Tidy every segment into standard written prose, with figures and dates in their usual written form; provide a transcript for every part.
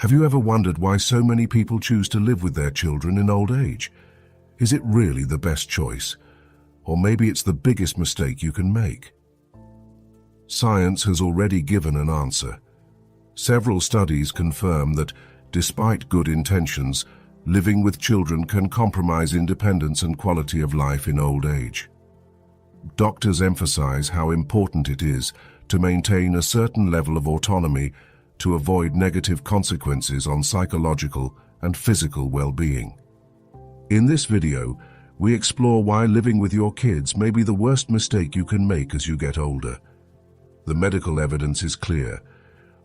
Have you ever wondered why so many people choose to live with their children in old age? Is it really the best choice? Or maybe it's the biggest mistake you can make? Science has already given an answer. Several studies confirm that, despite good intentions, living with children can compromise independence and quality of life in old age. Doctors emphasize how important it is to maintain a certain level of autonomy to avoid negative consequences on psychological and physical well-being. In this video, we explore why living with your kids may be the worst mistake you can make as you get older. The medical evidence is clear.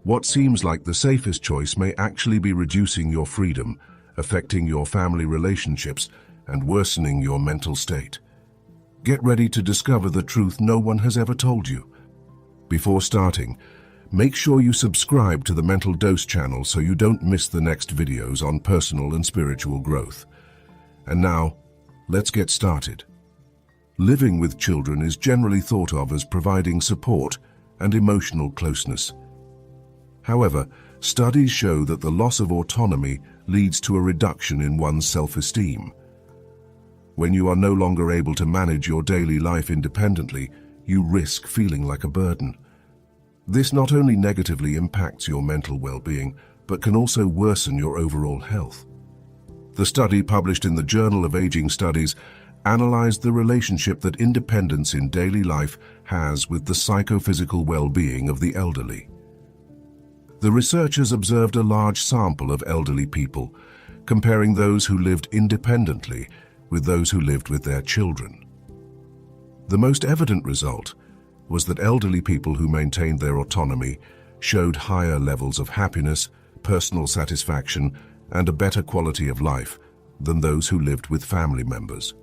What seems like the safest choice may actually be reducing your freedom, affecting your family relationships, and worsening your mental state. Get ready to discover the truth no one has ever told you. Before starting, make sure you subscribe to the Mental Dose channel so you don't miss the next videos on personal and spiritual growth. And now, let's get started. Living with children is generally thought of as providing support and emotional closeness. However, studies show that the loss of autonomy leads to a reduction in one's self-esteem. When you are no longer able to manage your daily life independently, you risk feeling like a burden. This not only negatively impacts your mental well-being, but can also worsen your overall health. The study published in the Journal of Aging Studies analyzed the relationship that independence in daily life has with the psychophysical well-being of the elderly. The researchers observed a large sample of elderly people, comparing those who lived independently with those who lived with their children. The most evident result was that elderly people who maintained their autonomy showed higher levels of happiness, personal satisfaction, and a better quality of life than those who lived with family members.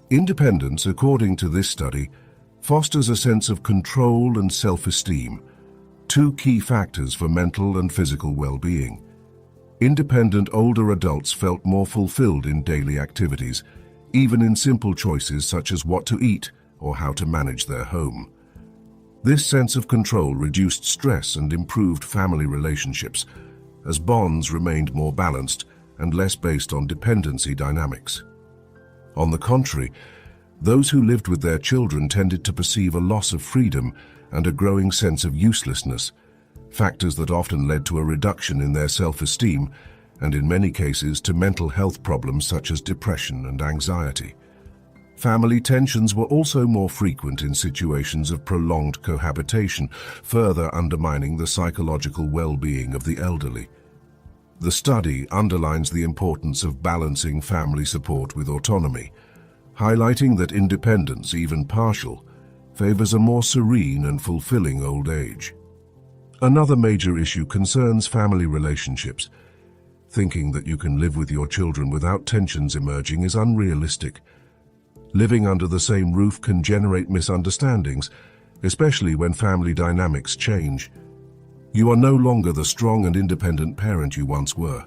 Independence, according to this study, fosters a sense of control and self-esteem, two key factors for mental and physical well-being. Independent older adults felt more fulfilled in daily activities, even in simple choices such as what to eat or how to manage their home. This sense of control reduced stress and improved family relationships, as bonds remained more balanced and less based on dependency dynamics. On the contrary, those who lived with their children tended to perceive a loss of freedom and a growing sense of uselessness, factors that often led to a reduction in their self-esteem and in many cases to mental health problems such as depression and anxiety. Family tensions were also more frequent in situations of prolonged cohabitation, further undermining the psychological well-being of the elderly. The study underlines the importance of balancing family support with autonomy, highlighting that independence, even partial, favors a more serene and fulfilling old age. Another major issue concerns family relationships. Thinking that you can live with your children without tensions emerging is unrealistic. Living under the same roof can generate misunderstandings, especially when family dynamics change. You are no longer the strong and independent parent you once were,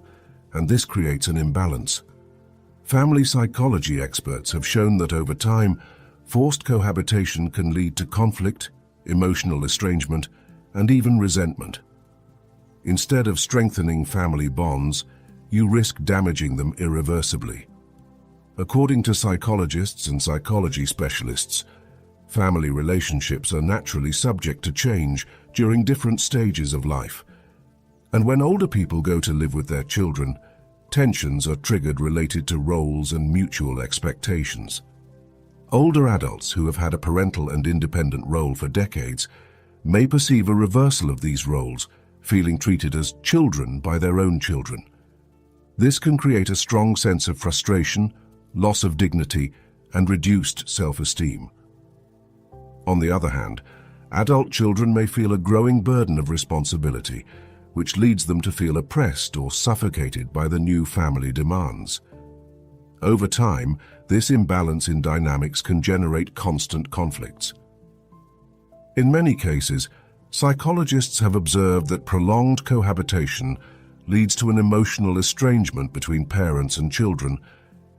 and this creates an imbalance. Family psychology experts have shown that over time, forced cohabitation can lead to conflict, emotional estrangement, and even resentment. Instead of strengthening family bonds, you risk damaging them irreversibly. According to psychologists and psychology specialists, family relationships are naturally subject to change during different stages of life. And when older people go to live with their children, tensions are triggered related to roles and mutual expectations. Older adults who have had a parental and independent role for decades may perceive a reversal of these roles, feeling treated as children by their own children. This can create a strong sense of frustration, loss of dignity, and reduced self-esteem. On the other hand, adult children may feel a growing burden of responsibility, which leads them to feel oppressed or suffocated by the new family demands. Over time, this imbalance in dynamics can generate constant conflicts. In many cases, psychologists have observed that prolonged cohabitation leads to an emotional estrangement between parents and children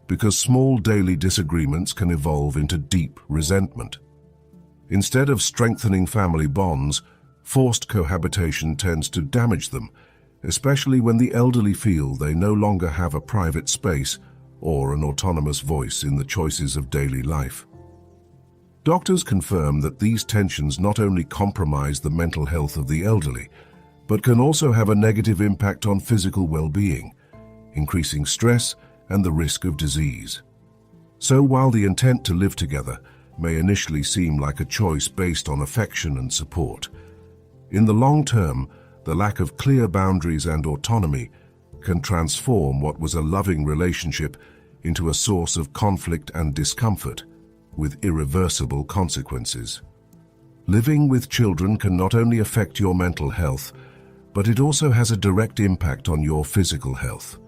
because small daily disagreements can evolve into deep resentment. Instead of strengthening family bonds, forced cohabitation tends to damage them, especially when the elderly feel they no longer have a private space or an autonomous voice in the choices of daily life. Doctors confirm that these tensions not only compromise the mental health of the elderly, but can also have a negative impact on physical well-being, increasing stress and the risk of disease. So while the intent to live together may initially seem like a choice based on affection and support, in the long term, the lack of clear boundaries and autonomy can transform what was a loving relationship into a source of conflict and discomfort, with irreversible consequences. Living with children can not only affect your mental health, but it also has a direct impact on your physical health.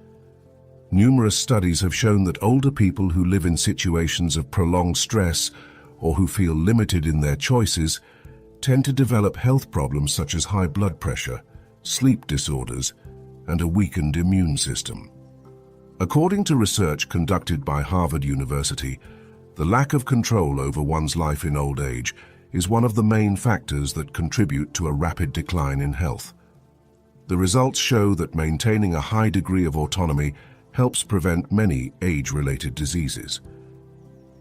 Numerous studies have shown that older people who live in situations of prolonged stress or who feel limited in their choices tend to develop health problems such as high blood pressure, sleep disorders, and a weakened immune system. According to research conducted by Harvard University, the lack of control over one's life in old age is one of the main factors that contribute to a rapid decline in health. The results show that maintaining a high degree of autonomy helps prevent many age-related diseases.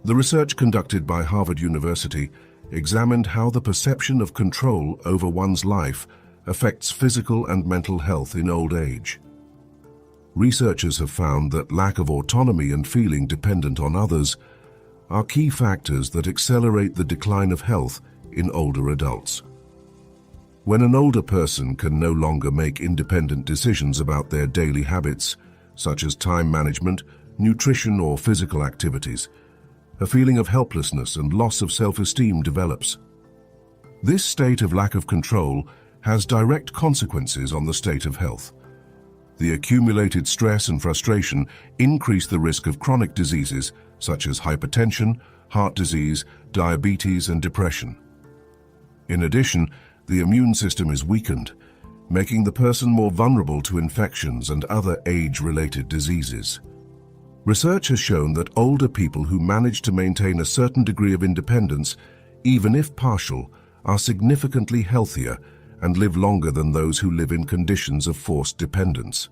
The research conducted by Harvard University examined how the perception of control over one's life affects physical and mental health in old age. Researchers have found that lack of autonomy and feeling dependent on others are key factors that accelerate the decline of health in older adults. When an older person can no longer make independent decisions about their daily habits, such as time management, nutrition, or physical activities, a feeling of helplessness and loss of self-esteem develops. This state of lack of control has direct consequences on the state of health. The accumulated stress and frustration increase the risk of chronic diseases such as hypertension, heart disease, diabetes, and depression. In addition, the immune system is weakened, making the person more vulnerable to infections and other age-related diseases. Research has shown that older people who manage to maintain a certain degree of independence, even if partial, are significantly healthier and live longer than those who live in conditions of forced dependence.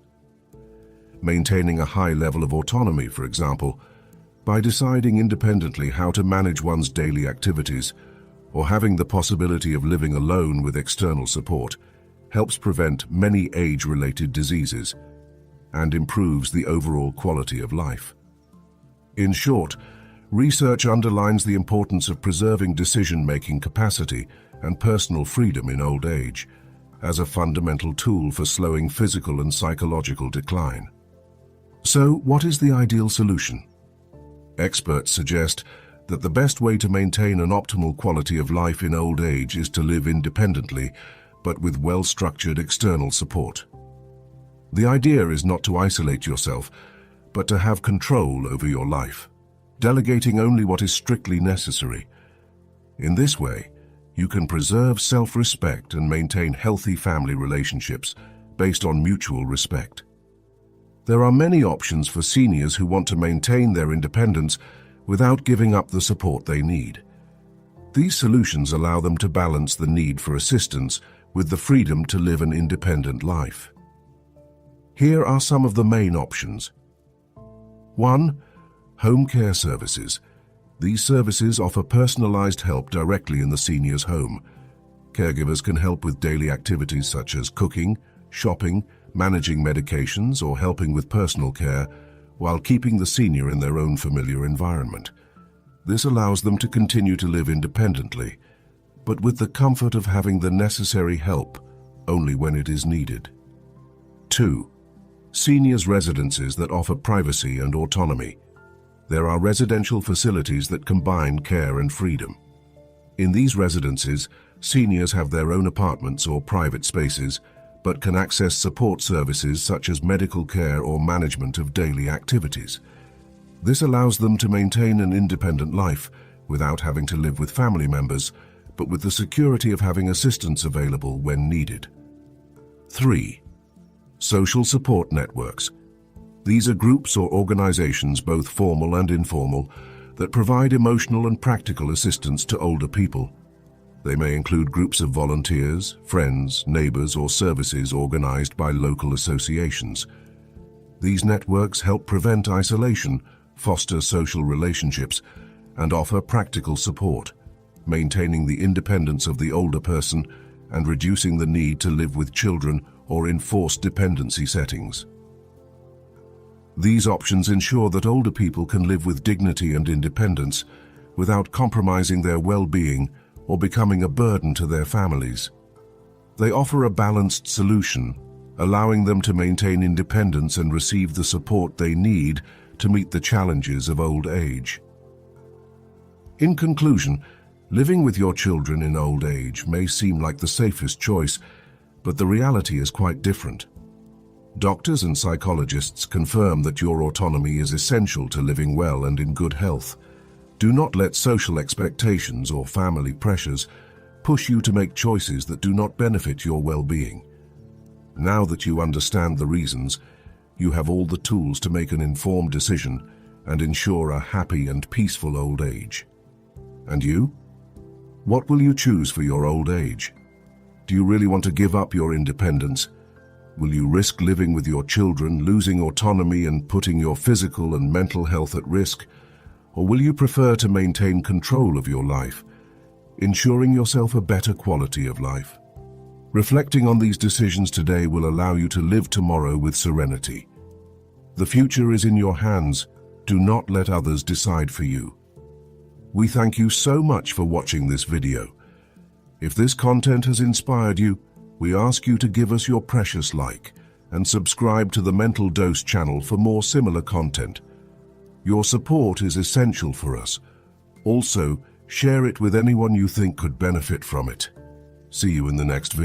Maintaining a high level of autonomy, for example, by deciding independently how to manage one's daily activities, or having the possibility of living alone with external support, helps prevent many age-related diseases and improves the overall quality of life. In short, research underlines the importance of preserving decision-making capacity and personal freedom in old age as a fundamental tool for slowing physical and psychological decline. So, what is the ideal solution? Experts suggest that the best way to maintain an optimal quality of life in old age is to live independently, but with well-structured external support. The idea is not to isolate yourself, but to have control over your life, delegating only what is strictly necessary. In this way, you can preserve self-respect and maintain healthy family relationships based on mutual respect. There are many options for seniors who want to maintain their independence without giving up the support they need. These solutions allow them to balance the need for assistance with the freedom to live an independent life. Here are some of the main options. 1. Home care services. These services offer personalized help directly in the senior's home. Caregivers can help with daily activities such as cooking, shopping, managing medications, or helping with personal care, while keeping the senior in their own familiar environment. This allows them to continue to live independently, but with the comfort of having the necessary help only when it is needed. 2. Seniors' residences that offer privacy and autonomy. There are residential facilities that combine care and freedom. In these residences, seniors have their own apartments or private spaces, but can access support services such as medical care or management of daily activities. This allows them to maintain an independent life without having to live with family members, but with the security of having assistance available when needed. 3. Social support networks. These are groups or organizations, both formal and informal, that provide emotional and practical assistance to older people. They may include groups of volunteers, friends, neighbors, or services organized by local associations. These networks help prevent isolation, foster social relationships, and offer practical support, maintaining the independence of the older person and reducing the need to live with children or in forced dependency settings. These options ensure that older people can live with dignity and independence without compromising their well-being or becoming a burden to their families. They offer a balanced solution, allowing them to maintain independence and receive the support they need to meet the challenges of old age. In conclusion, living with your children in old age may seem like the safest choice, but the reality is quite different. Doctors and psychologists confirm that your autonomy is essential to living well and in good health. Do not let social expectations or family pressures push you to make choices that do not benefit your well-being. Now that you understand the reasons, you have all the tools to make an informed decision and ensure a happy and peaceful old age. And you? What will you choose for your old age? Do you really want to give up your independence? Will you risk living with your children, losing autonomy and putting your physical and mental health at risk? Or will you prefer to maintain control of your life, ensuring yourself a better quality of life? Reflecting on these decisions today will allow you to live tomorrow with serenity. The future is in your hands. Do not let others decide for you. We thank you so much for watching this video. If this content has inspired you, we ask you to give us your precious like and subscribe to the Mental Dose channel for more similar content. Your support is essential for us. Also, share it with anyone you think could benefit from it. See you in the next video.